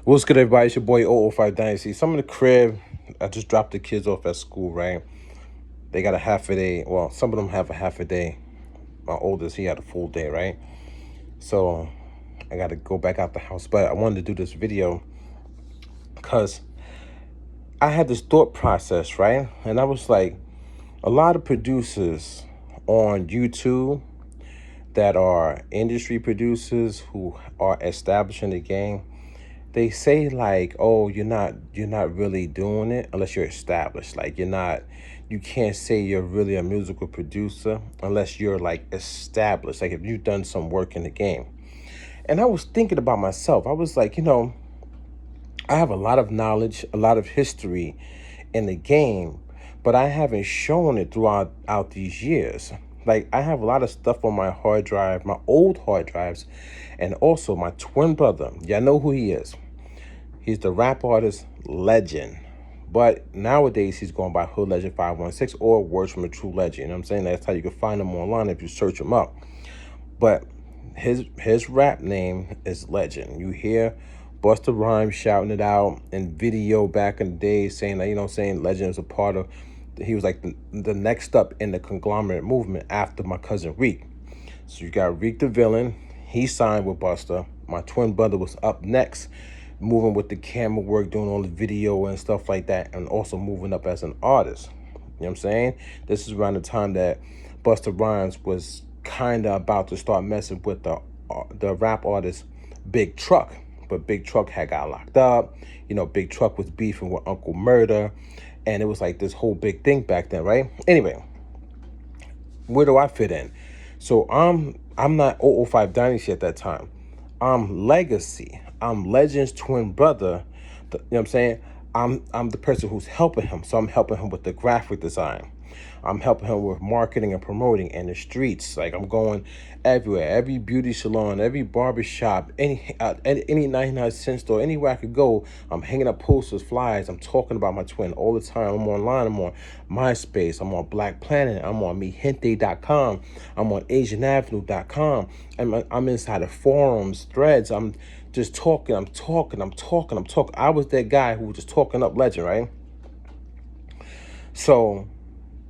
What's good, everybody? It's your boy 005 Dynasty. So I'm in the crib. I just dropped the kids off at school, right? They got a half a day. Well, some of them have a half a day. My oldest, he had a full day, right? So I got to go back out the house. But I wanted to do this video because I had this thought process, right? And I was like, a lot of producers on YouTube that are industry producers who are establishing the game, they say like, oh, you're not really doing it unless you're established. Like you can't say you're really a musical producer unless you're like established, like if you've done some work in the game. And I was thinking about myself. I was like, I have a lot of knowledge, a lot of history in the game, but I haven't shown it throughout out these years. Like I have a lot of stuff on my hard drive, my old hard drives, and also my twin brother. Y'all know who he is. He's the rap artist Legend. But nowadays he's going by Hood Legend 516 or Words from a True Legend. You know what I'm saying? That's how you can find him online if you search him up. But his rap name is Legend. You hear Busta Rhymes shouting it out in video back in the day, saying that, saying Legend was a part of, he was like the next up in the conglomerate movement after my cousin Reek. So you got Reek the Villain. He signed with Busta. My twin brother was up next, moving with the camera work, doing all the video and stuff like that, and also moving up as an artist. You know what I'm saying? This is around the time that Busta Rhymes was kind of about to start messing with the rap artist Big Truck. But Big Truck had got locked up. Big Truck was beefing with Uncle Murder. And it was like this whole big thing back then, right? Anyway, where do I fit in? So I'm not 005 Dynasty at that time. I'm Legacy. I'm Legend's twin brother. You know what I'm saying? I'm the person who's helping him. So I'm helping him with the graphic design. I'm helping him with marketing and promoting in the streets. Like I'm going everywhere, every beauty salon, every barber shop, any 99-cent store, anywhere I could go. I'm hanging up posters, flyers. I'm talking about my twin all the time. I'm online. I'm on MySpace. I'm on Black Planet. I'm on mehente.com. I'm on AsianAvenue.com. I'm inside of forums, threads. I'm just talking. I'm talking. I was that guy who was just talking up Legend, right? So,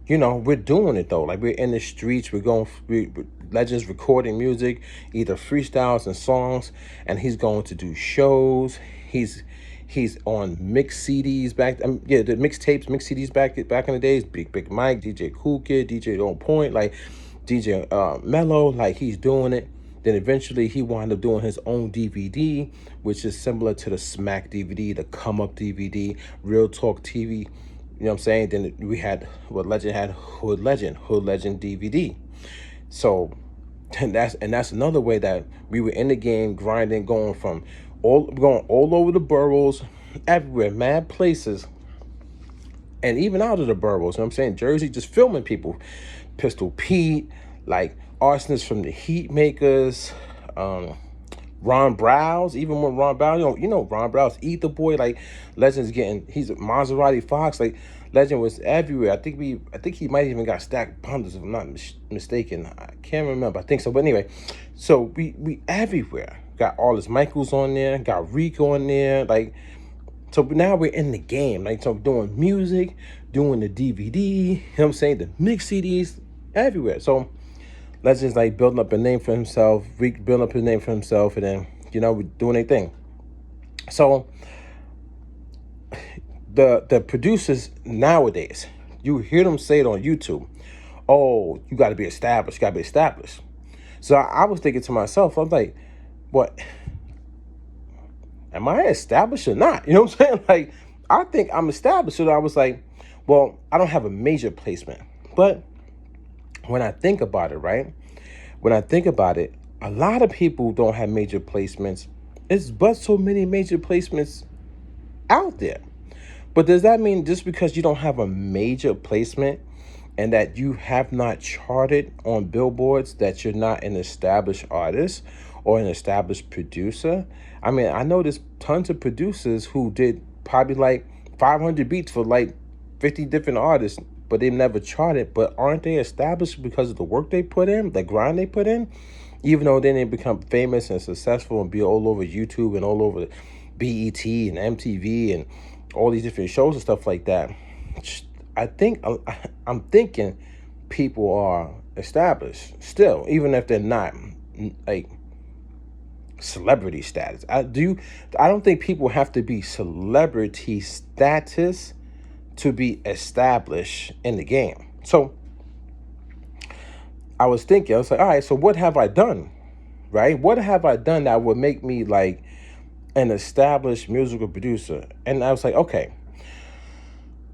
we're doing it though. Like we're in the streets. Legends recording music, either freestyles and songs, and he's going to do shows. He's on mix CDs the mixtapes, mix CDs back in the days. Big Mike, DJ Cool Kid, DJ On Point, like DJ Mello. Like he's doing it. Then eventually he wound up doing his own DVD, which is similar to the Smack DVD, the Come Up DVD, Real Talk TV. You know what I'm saying? Then we had what Legend had, Hood Legend DVD. So and that's another way that we were in the game, grinding, going all over the boroughs, everywhere, mad places, and even out of the boroughs. You know what I'm saying? Jersey, just filming people. Pistol Pete, like arsonists from the Heat Makers, Ron Browse, even when Ron Browse, Ron Browse, Eat the Boy, like Legend's he's a Maserati Fox, like Legend was everywhere. I think he might even got stacked bundles if I'm not mistaken. I can't remember. I think so, but anyway, so we everywhere. Got all his Michaels on there, got Rico on there, like. So now we're in the game, like so doing music, doing the DVD, you know what I'm saying, the mix CDs, everywhere. So Legend's like building up a name for himself, building up his name for himself, and then, we're doing a thing. So the producers nowadays, you hear them say it on YouTube, oh, you gotta be established, So I was thinking to myself, I'm like, what? Am I established or not? You know what I'm saying? Like, I think I'm established. So I was like, well, I don't have a major placement. But when I think about it, right? When I think about it, a lot of people don't have major placements. It's but so many major placements out there. But does that mean just because you don't have a major placement and that you have not charted on billboards that you're not an established artist or an established producer? I mean, I know there's tons of producers who did probably like 500 beats for like 50 different artists, but they've never charted. But aren't they established because of the work they put in, the grind they put in? Even though then they become famous and successful and be all over YouTube and all over BET and MTV and all these different shows and stuff like that. I think I'm thinking people are established still, even if they're not like celebrity status. I don't think people have to be celebrity status to be established in the game. So I was thinking, I was like, all right, so what have I done? Right? What have I done that would make me like an established musical producer? And I was like, okay,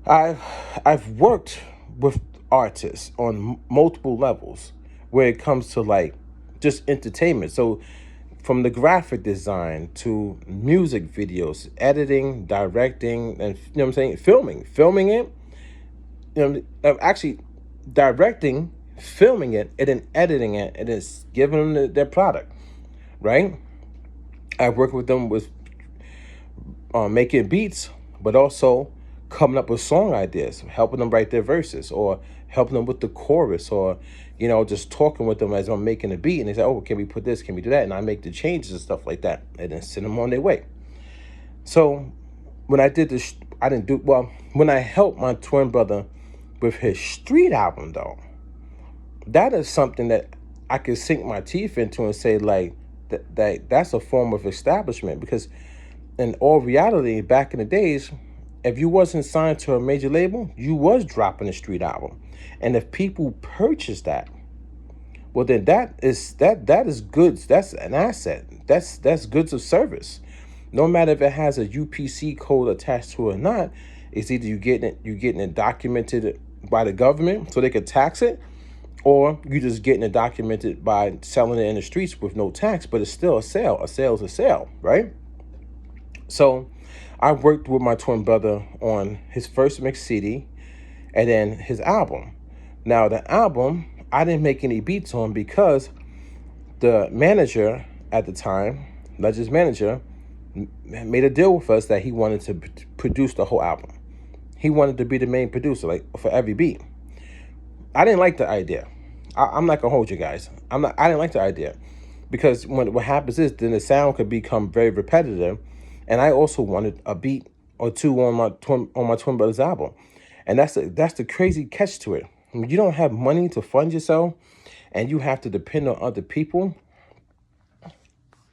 I've worked with artists on multiple levels where it comes to like just entertainment. So from the graphic design to music videos, editing, directing, and you know what I'm saying, filming it, actually directing, filming it, and then editing it, and then giving them their product, right? I work with them with making beats, but also coming up with song ideas, helping them write their verses, or helping them with the chorus, or just talking with them as I'm making a beat, and they say, "Oh, can we put this? Can we do that?" And I make the changes and stuff like that, and then send them on their way. So when I did this, I didn't do well. When I helped my twin brother with his street album, though, that is something that I could sink my teeth into and say like that's a form of establishment, because in all reality, back in the days, if you wasn't signed to a major label, you was dropping a street album. And if people purchase that, well then that is goods. That's an asset. That's goods of service. No matter if it has a UPC code attached to it or not, it's either you getting it documented by the government so they could tax it, or you just getting it documented by selling it in the streets with no tax, but it's still a sale. A sale is a sale, right? So I worked with my twin brother on his first mix CD and then his album. Now, the album, I didn't make any beats on because the manager at the time, Legends manager, made a deal with us that he wanted to produce the whole album. He wanted to be the main producer, like for every beat. I didn't like the idea. I'm not gonna hold you guys. I didn't like the idea because what happens is then the sound could become very repetitive, and I also wanted a beat or two on my twin brother's album, and that's the crazy catch to it. When you don't have money to fund yourself, and you have to depend on other people,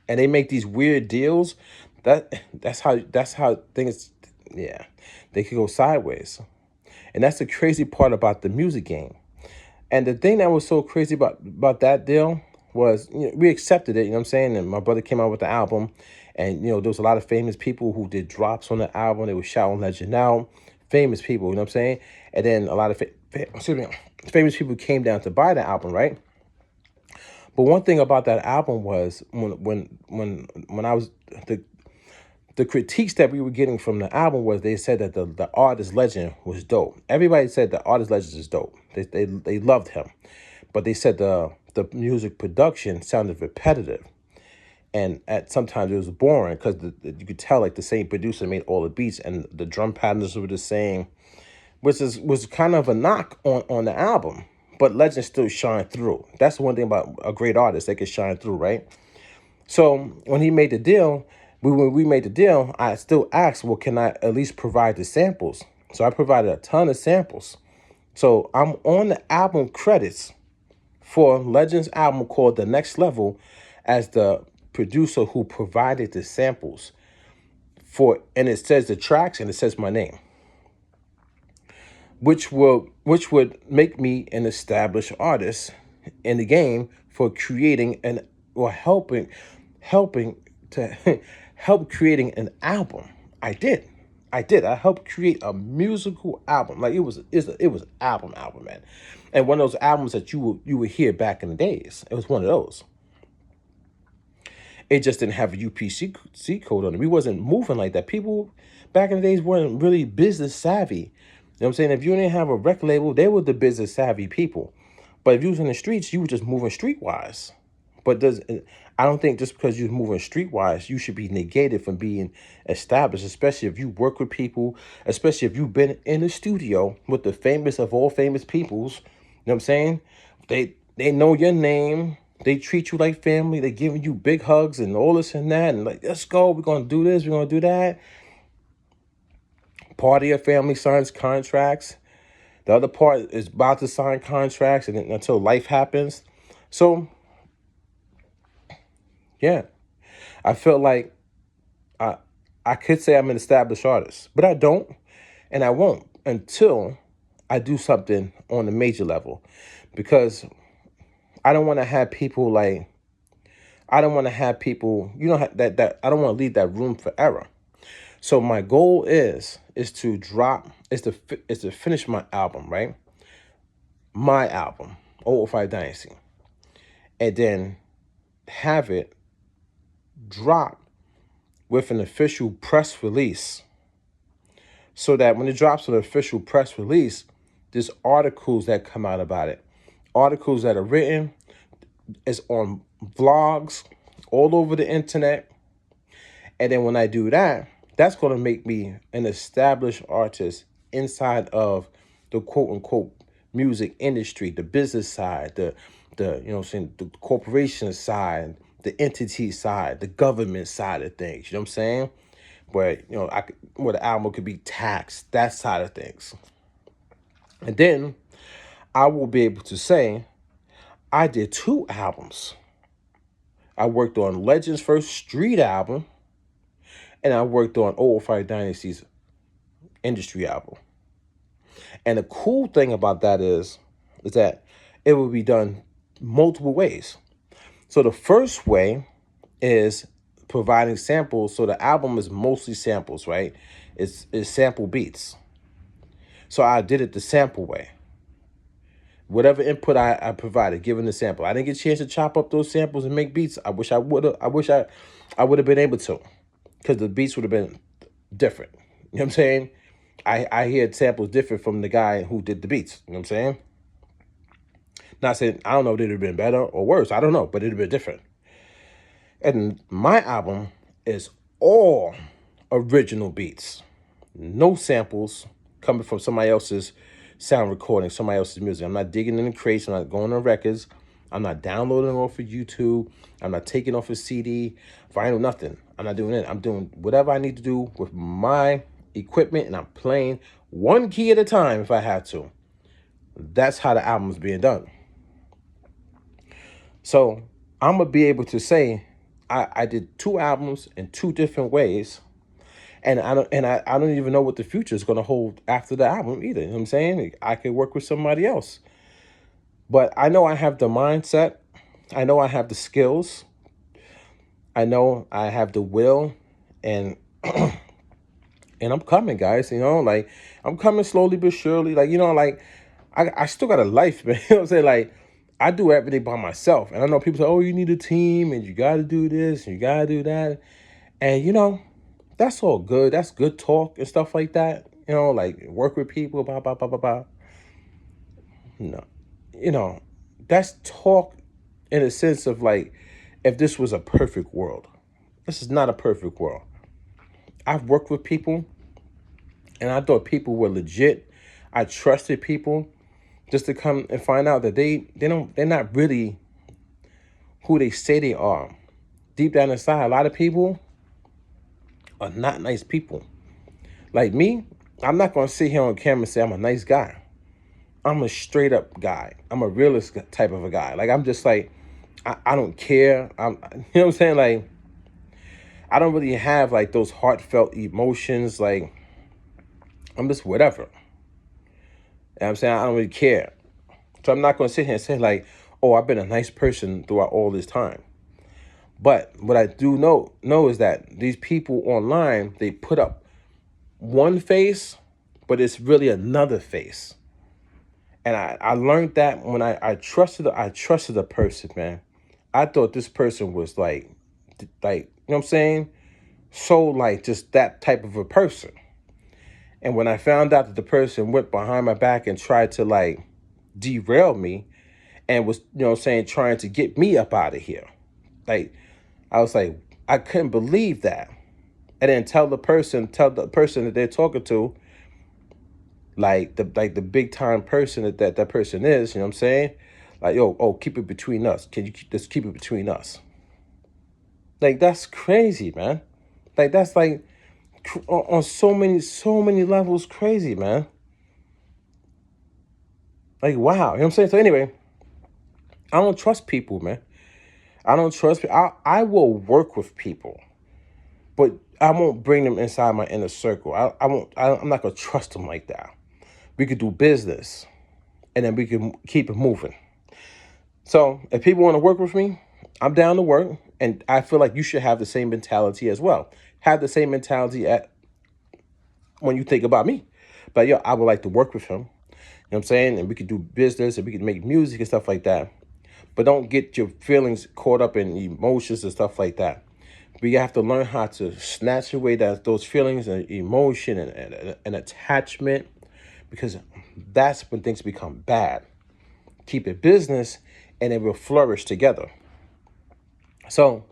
and they make these weird deals, that's how things, yeah, they could go sideways, and that's the crazy part about the music game. And the thing that was so crazy about that deal was, we accepted it, you know what I'm saying? And my brother came out with the album, and, there was a lot of famous people who did drops on the album. They were shouting Legend out, famous people, you know what I'm saying? And then a lot of famous people came down to buy the album, right? But one thing about that album was when I was, the critiques that we were getting from the album was they said that the artist Legend was dope. Everybody said the artist Legend is dope. They loved him, but they said the music production sounded repetitive, and at sometimes it was boring because you could tell like the same producer made all the beats and the drum patterns were the same, which was kind of a knock on the album. But Legend still shined through. That's the one thing about a great artist, they can shine through, right? So when he made the deal, when we made the deal, I still asked, well, can I at least provide the samples? So I provided a ton of samples. So I'm on the album credits for Legend's album called The Next Level as the producer who provided the samples for, and it says the tracks and it says my name, which would make me an established artist in the game for creating helping to help creating an album. I did. I helped create a musical album. Like it was album, man. And one of those albums that you would hear back in the days. It was one of those. It just didn't have a UPC code on it. We wasn't moving like that. People back in the days weren't really business savvy. You know what I'm saying? If you didn't have a record label, they were the business savvy people. But if you was in the streets, you were just moving streetwise. But I don't think just because you're moving streetwise, you should be negated from being established, especially if you work with people, especially if you've been in the studio with the famous of all famous peoples. You know what I'm saying? They know your name. They treat you like family. They giving you big hugs and all this and that. And like, let's go. We're going to do this. We're going to do that. Part of your family signs contracts. The other part is about to sign contracts and until life happens. So, yeah, I feel like I, I could say I'm an established artist, but I don't. And I won't until I do something on the major level. Because I don't want to have people like, I don't want to have people, that I don't want to leave that room for error. So my goal is to drop, is to finish my album, right? My album, 005 Dynasty, and then have it drop with an official press release, so that when it drops an official press release, there's articles that come out about it, articles that are written, it's on vlogs all over the internet. And then when I do that, that's going to make me an established artist inside of the quote unquote music industry, the business side, the the corporation side, the entity side, the government side of things. You know what I'm saying? Where where the album could be taxed, that side of things. And then I will be able to say I did 2 albums. I worked on Legends First Street album, and I worked on 005 Dynasty's industry album. And the cool thing about that is that it will be done multiple ways. So the first way is providing samples. So the album is mostly samples, right? It's sample beats. So I did it the sample way. Whatever input I provided, given the sample. I didn't get a chance to chop up those samples and make beats. I wish I would have. I would have been able to, because the beats would have been different. You know what I'm saying? I hear samples different from the guy who did the beats. You know what I'm saying? Not saying, I don't know if it would have been better or worse. I don't know, but it would have been different. And my album is all original beats. No samples coming from somebody else's sound recording, somebody else's music. I'm not digging in the crates. I'm not going on records. I'm not downloading off of YouTube. I'm not taking off a CD, vinyl, nothing. I'm not doing it. I'm doing whatever I need to do with my equipment, and I'm playing one key at a time if I have to. That's how the album is being done. So I'm gonna be able to say I did 2 albums in 2 different ways, and I don't even know what the future is gonna hold after the album either. You know what I'm saying? I could work with somebody else, but I know I have the mindset. I know I have the skills. I know I have the will, and and I'm coming, guys. Like, I'm coming slowly but surely. Like, like I still got a life, man. You know what I'm saying? Like, I do everything by myself. And I know people say, oh, you need a team and you got to do this and you got to do that. And, that's all good. That's good talk and stuff like that. Like, work with people, blah, blah, blah, blah, blah. No. That's talk in a sense of like, if this was a perfect world. This is not a perfect world. I've worked with people and I thought people were legit. I trusted people, just to come and find out that they're not really who they say they are. Deep down inside, a lot of people are not nice people. Like me, I'm not going to sit here on camera and say I'm a nice guy. I'm a straight up guy. I'm a realist type of a guy. Like, I'm just like, I don't care. You know what I'm saying? Like, I don't really have like those heartfelt emotions. Like, I'm just whatever. You know what I'm saying? I don't really care. So I'm not going to sit here and say like, oh, I've been a nice person throughout all this time. But what I do know is that these people online, they put up one face, but it's really another face. And I learned that when I trusted a person, man. I thought this person was like, you know what I'm saying? So like just that type of a person. And when I found out that the person went behind my back and tried to like derail me and was, trying to get me up out of here. Like, I was like, I couldn't believe that. And then tell the person that they're talking to, like the big time person that person is, you know what I'm saying? Like, yo, oh, keep it between us. Can you just keep it between us? Like, that's crazy, man. Like, that's like on so many levels crazy, man. Like, wow. You know what I'm saying? So anyway, I don't trust people, man. I don't trust. I will work with people, but I won't bring them inside my inner circle. I won't. I'm not gonna trust them like that. We could do business, and then we can keep it moving. So if people want to work with me, I'm down to work, and I feel like you should have the same mentality as well. Have the same mentality at when you think about me. But yo, I would like to work with him. You know what I'm saying? And we could do business, and we could make music and stuff like that. But don't get your feelings caught up in emotions and stuff like that. We have to learn how to snatch away those feelings and emotion and attachment, because that's when things become bad. Keep it business, and it will flourish together. So,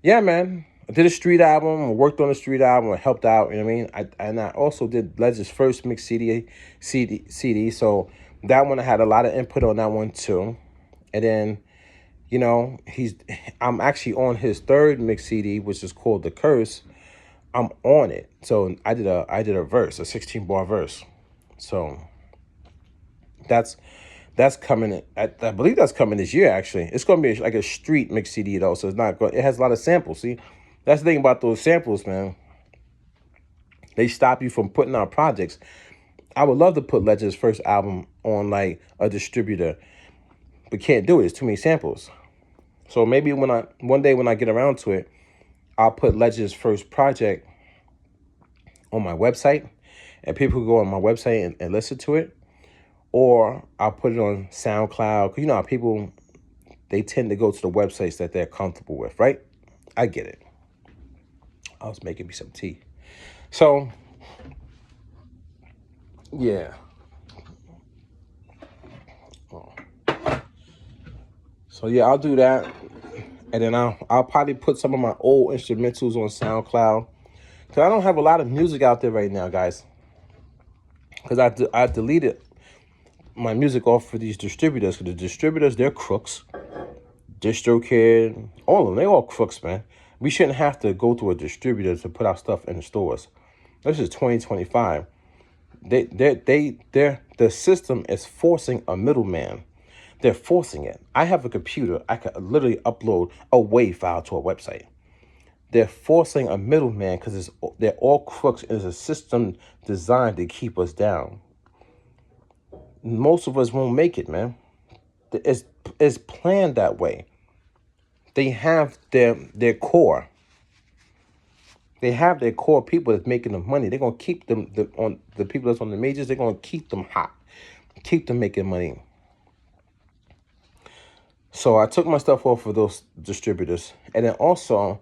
yeah, man. I did a street album. I worked on a street album. I helped out. You know what I mean? I also did Ledger's first mix CD. So that one, I had a lot of input on that one too. And then, you know, I'm actually on his third mix CD, which is called The Curse. I'm on it. So I did a verse, a 16-bar verse. So that's coming. I believe that's coming this year. Actually, it's going to be like a street mix CD though, so it's not going. It has a lot of samples. See, that's the thing about those samples, man. They stop you from putting out projects. I would love to put Legend's first album on like a distributor, but can't do it. It's too many samples. So maybe one day when I get around to it, I'll put Legend's first project on my website, and people can go on my website and listen to it. Or I'll put it on SoundCloud. Because you know how people, they tend to go to the websites that they're comfortable with, right? I get it. I was making me some tea. So, yeah. So, yeah, I'll do that. And then I'll probably put some of my old instrumentals on SoundCloud. Because I don't have a lot of music out there right now, guys. Because I deleted my music off for these distributors. Because the distributors, they're crooks. DistroKid, all of them, they all crooks, man. We shouldn't have to go to a distributor to put our stuff in the stores. This is 2025. The system is forcing a middleman. They're forcing it. I have a computer. I can literally upload a WAV file to a website. They're forcing a middleman because they're all crooks, and it's a system designed to keep us down. Most of us won't make it, man. It's planned that way. They have their core. They have their core people that's making them money. They're gonna keep them on the people that's on the majors. They're gonna keep them hot, keep them making money. So I took my stuff off of those distributors, and then also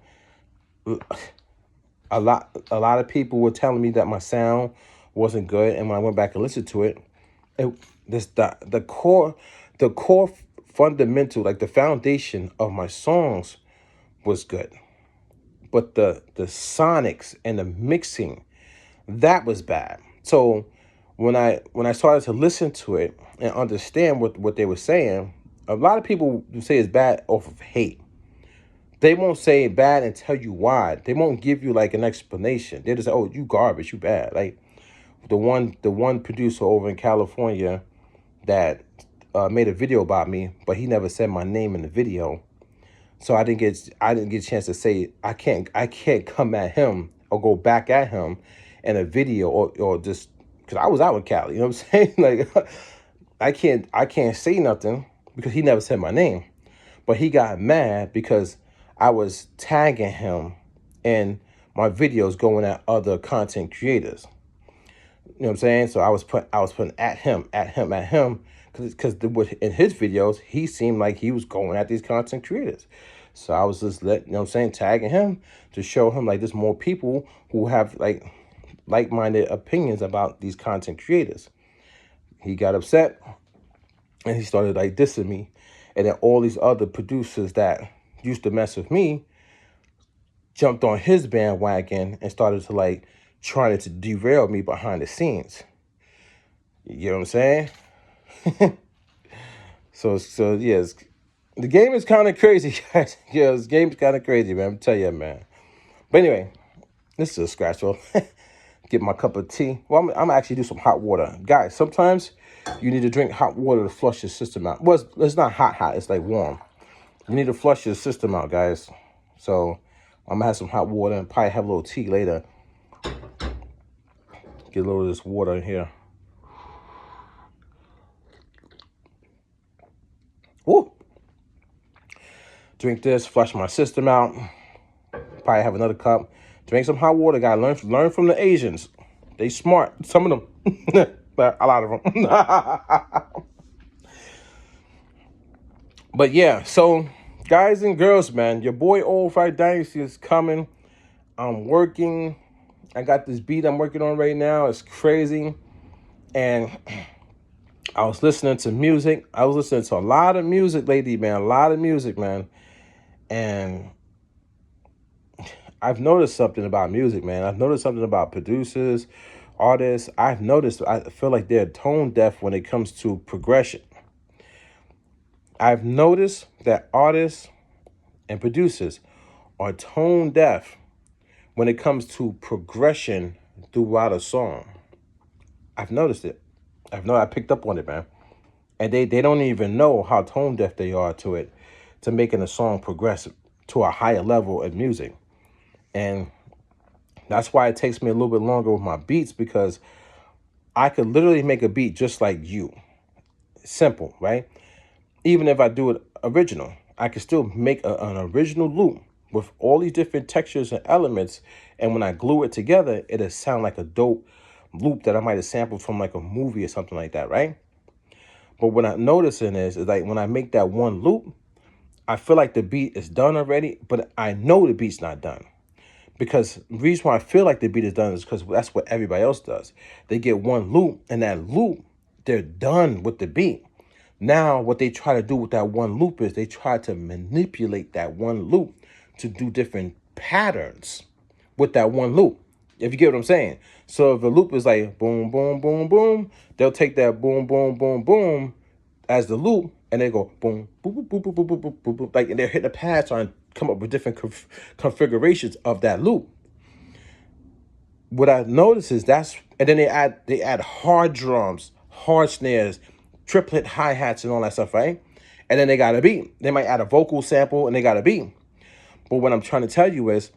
a lot of people were telling me that my sound wasn't good, and when I went back and listened to it, the core fundamental, like the foundation of my songs was good. But the sonics and the mixing, that was bad. So when I started to listen to it and understand what they were saying, a lot of people say it's bad off of hate. They won't say bad and tell you why. They won't give you like an explanation. They just say, "Oh, you garbage, you bad." Like the one producer over in California that made a video about me, but he never said my name in the video. So I didn't get a chance to say I can't come at him or go back at him in a video or just because I was out in Cali. You know what I'm saying? Like I can't say nothing because he never said my name. But he got mad because I was tagging him in my videos going at other content creators. You know what I'm saying? So I was putting at him, because in his videos, he seemed like he was going at these content creators. So I was just tagging him to show him like there's more people who have like-minded opinions about these content creators. He got upset and he started like dissing me. And then all these other producers that used to mess with me jumped on his bandwagon and started to like trying to derail me behind the scenes. You know what I'm saying? So yes, the game is kind of crazy, guys. Yeah, this game is kind of crazy, man. I'm tell you, man. But anyway, this is a scratch off. Get my cup of tea. Well, I'm gonna actually do some hot water, guys. Sometimes you need to drink hot water to flush your system out. Well, it's not hot. It's like warm. You need to flush your system out, guys. So I'm gonna have some hot water and probably have a little tea later. Get a little of this water in here. Woo! Drink this, flush my system out. Probably have another cup. Drink some hot water, guys. Learn from the Asians. They smart. Some of them, but a lot of them. But yeah, so guys and girls, man, your boy Old Fight Dynasty is coming. I'm working. I got this beat I'm working on right now. It's crazy. And I was listening to music. I was listening to a lot of music lately, man. A lot of music, man. And I've noticed something about music, man. I've noticed something about producers, artists. I feel like they're tone deaf when it comes to progression. I've noticed that artists and producers are tone deaf when it comes to progression throughout a song. I've noticed it. I picked up on it, man. And they don't even know how tone deaf they are to it, to making a song progress to a higher level of music. And that's why it takes me a little bit longer with my beats, because I could literally make a beat just like you. Simple, right? Even if I do it original, I can still make an original loop with all these different textures and elements. And when I glue it together, it'll sound like a dope loop that I might have sampled from like a movie or something like that, right? But what I'm noticing is like when I make that one loop, I feel like the beat is done already, but I know the beat's not done. Because the reason why I feel like the beat is done is because that's what everybody else does. They get one loop, and that loop, they're done with the beat. Now, what they try to do with that one loop is they try to manipulate that one loop to do different patterns with that one loop. If you get what I'm saying. So if the loop is like boom, boom, boom, boom, they'll take that boom, boom, boom, boom as the loop, and they go boom, boom, boom, boom, boom, boom, boom, boom, boom, like, and they're hitting the pads trying to come up with different configurations of that loop. What I notice is and then they add hard drums, hard snares, triplet hi-hats and all that stuff, right? And then they got a beat. They might add a vocal sample and they got a beat. But what I'm trying to tell you is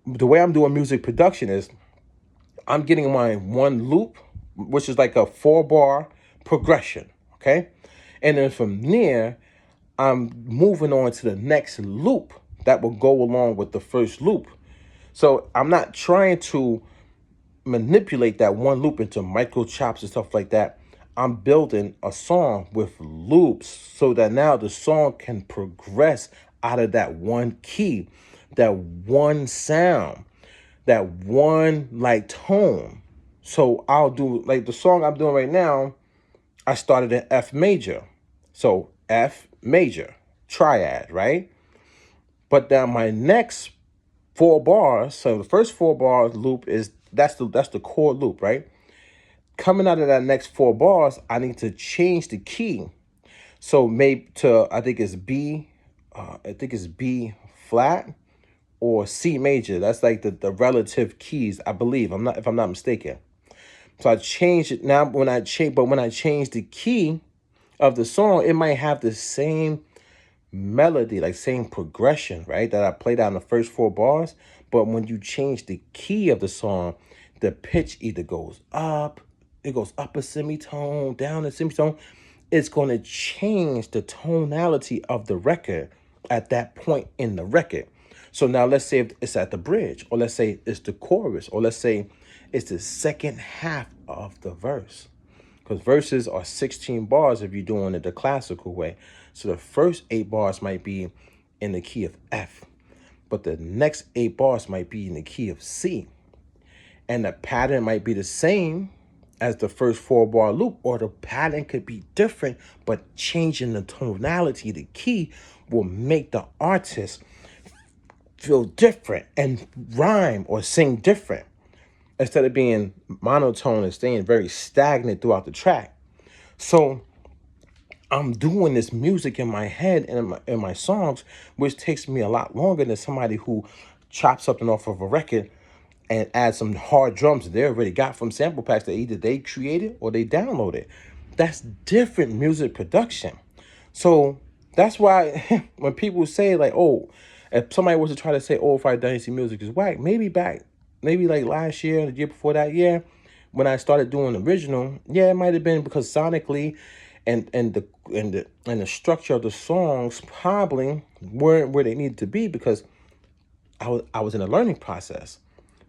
the way I'm doing music production is I'm getting my one loop, which is like a 4-bar progression, okay? And then from there, I'm moving on to the next loop that will go along with the first loop. So I'm not trying to manipulate that one loop into micro chops and stuff like that. I'm building a song with loops so that now the song can progress out of that one key, that one sound, that one like tone. So I'll do like the song I'm doing right now. I started in F major. So F major, triad, right? But then my next 4 bars, so the first 4 bar loop is that's the core loop, right? Coming out of that next 4 bars, I need to change the key. So maybe to I think it's B flat or C major. That's like the relative keys, I believe. If I'm not mistaken. So I changed it now. When I change the key of the song, it might have the same melody, like same progression, right? That I played out in the first 4 bars. But when you change the key of the song, the pitch either goes up, it goes up a semitone, down a semitone. It's going to change the tonality of the record at that point in the record. So now let's say if it's at the bridge, or let's say it's the chorus, or let's say it's the second half of the verse. Because verses are 16 bars if you're doing it the classical way. So the first 8 bars might be in the key of F, but the next 8 bars might be in the key of C. And the pattern might be the same as the first 4-bar loop, or the pattern could be different, but changing the tonality, the key, will make the artist feel different and rhyme or sing different, instead of being monotone and staying very stagnant throughout the track. So I'm doing this music in my head and in my songs, which takes me a lot longer than somebody who chops something off of a record and adds some hard drums that they already got from sample packs that either they created or they downloaded. That's different music production. So that's why when people say like, oh, if somebody was to try to say oh, Five Dynasty music is whack, maybe like last year, the year before that year, when I started doing the original, yeah, it might have been because sonically and the structure of the songs probably weren't where they needed to be because I was in a learning process.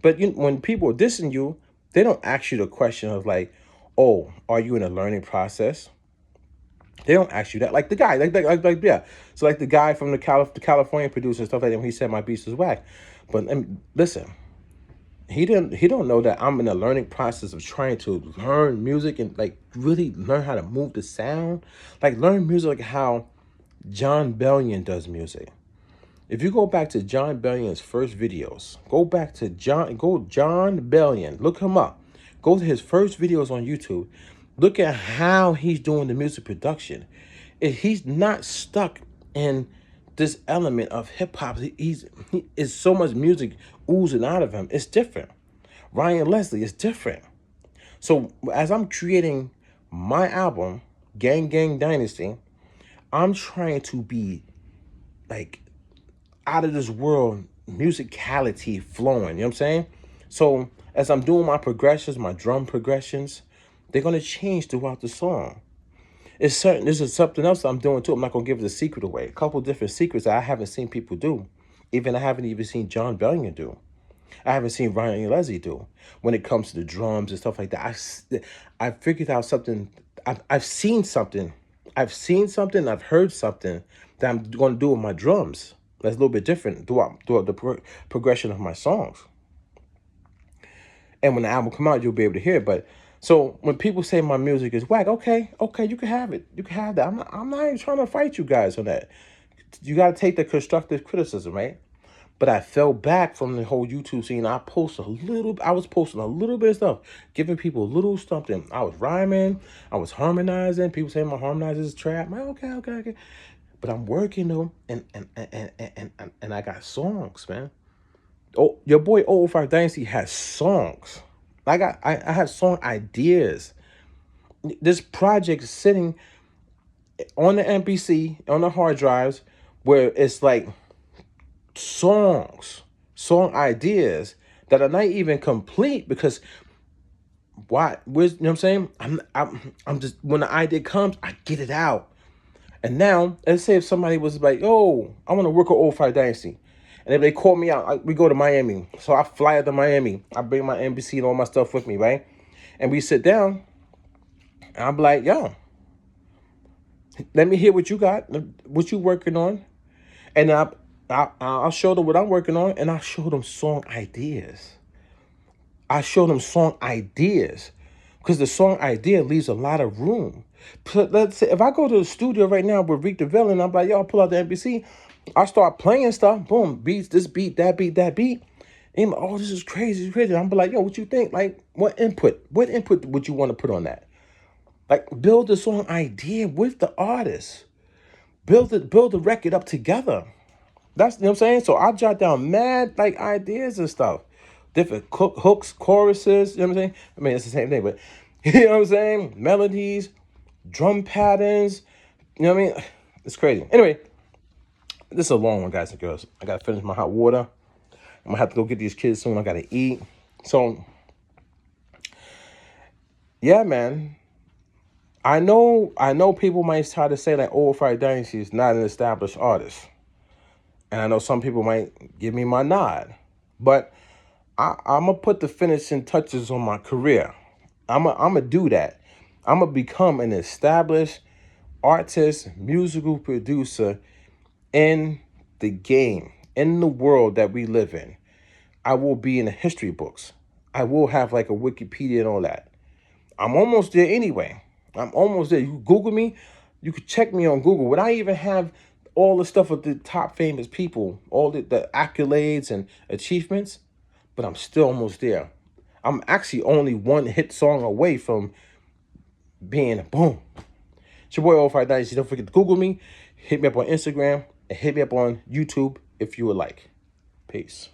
But when people are dissing you, they don't ask you the question of like, oh, are you in a learning process? They don't ask you that. Like the guy, yeah. So like the guy from the California producer and stuff like that, when he said my beats was whack. But listen, he don't know that I'm in a learning process of trying to learn music and like really learn how to move the sound. Like learn music like how John Bellion does music. If you go back to John Bellion's first videos, go John Bellion, look him up. Go to his first videos on YouTube. Look at how he's doing the music production. If he's not stuck in this element of hip hop, he is so much music oozing out of him. It's different. Ryan Leslie is different. So as I'm creating my album, Gang Gang Dynasty, I'm trying to be like out of this world musicality flowing. You know what I'm saying? So as I'm doing my progressions, my drum progressions, they're gonna change throughout the song. It's certain. This is something else I'm doing too. I'm not gonna give the secret away. A couple different secrets that I haven't seen people do. I haven't even seen John Bellion do. I haven't seen Ryan Leslie do. When it comes to the drums and stuff like that, I figured out something. I've seen something. I've seen something. I've heard something that I'm going to do with my drums. That's a little bit different throughout the progression of my songs. And when the album come out, you'll be able to hear it. But so when people say my music is whack, okay, you can have it. You can have that. I'm not even trying to fight you guys on that. You got to take the constructive criticism, right? But I fell back from the whole YouTube scene. I was posting a little bit of stuff, giving people a little something. I was rhyming, I was harmonizing. People saying my harmonizers is trap. I'm like, okay. But I'm working though, and I got songs, man. Oh, your boy 005 Dynasty has songs. I have song ideas. This project is sitting on the MPC, on the hard drives, where it's like song ideas that are not even complete because why? Where's you know what I'm saying? I'm just when the idea comes, I get it out. And now, let's say if somebody was like, "Oh, I want to work with 005 Dynasty," and if they call me out, we go to Miami. So I fly out to Miami. I bring my NBC and all my stuff with me, right? And we sit down, and I'm like, "Yo, let me hear what you got, what you working on," and I'll show them what I'm working on, and I'll show them song ideas. I show them song ideas because the song idea leaves a lot of room. Let's say if I go to the studio right now with Rick DeVille and I'm like, yo, pull out the NBC, I start playing stuff, boom, beats, this beat, that beat, that beat. And like, oh, this is crazy, crazy. I'm like, yo, what you think? Like, what input? What input would you want to put on that? Like, build the song idea with the artist. Build the record up together. That's you know what I'm saying. So I jot down mad like ideas and stuff, different hooks, choruses. You know what I'm saying. I mean, it's the same thing, but you know what I'm saying. Melodies, drum patterns. You know what I mean. It's crazy. Anyway, this is a long one, guys and girls. I gotta finish my hot water. I'm gonna have to go get these kids soon. I gotta eat. So, yeah, man. I know people might try to say that 005 Dynasty is not an established artist. And I know some people might give me my nod. But I'm going to put the finishing touches on my career. I'm going to do that. I'm going to become an established artist, musical producer in the game, in the world that we live in. I will be in the history books. I will have like a Wikipedia and all that. I'm almost there anyway. I'm almost there. You Google me. You could check me on Google. Would I even have all the stuff with the top famous people, all the accolades and achievements? But I'm still almost there. I'm actually only one hit song away from being boom. It's your boy 005 Dynasty. Don't forget to Google me, hit me up on Instagram, and hit me up on YouTube if you would like. Peace.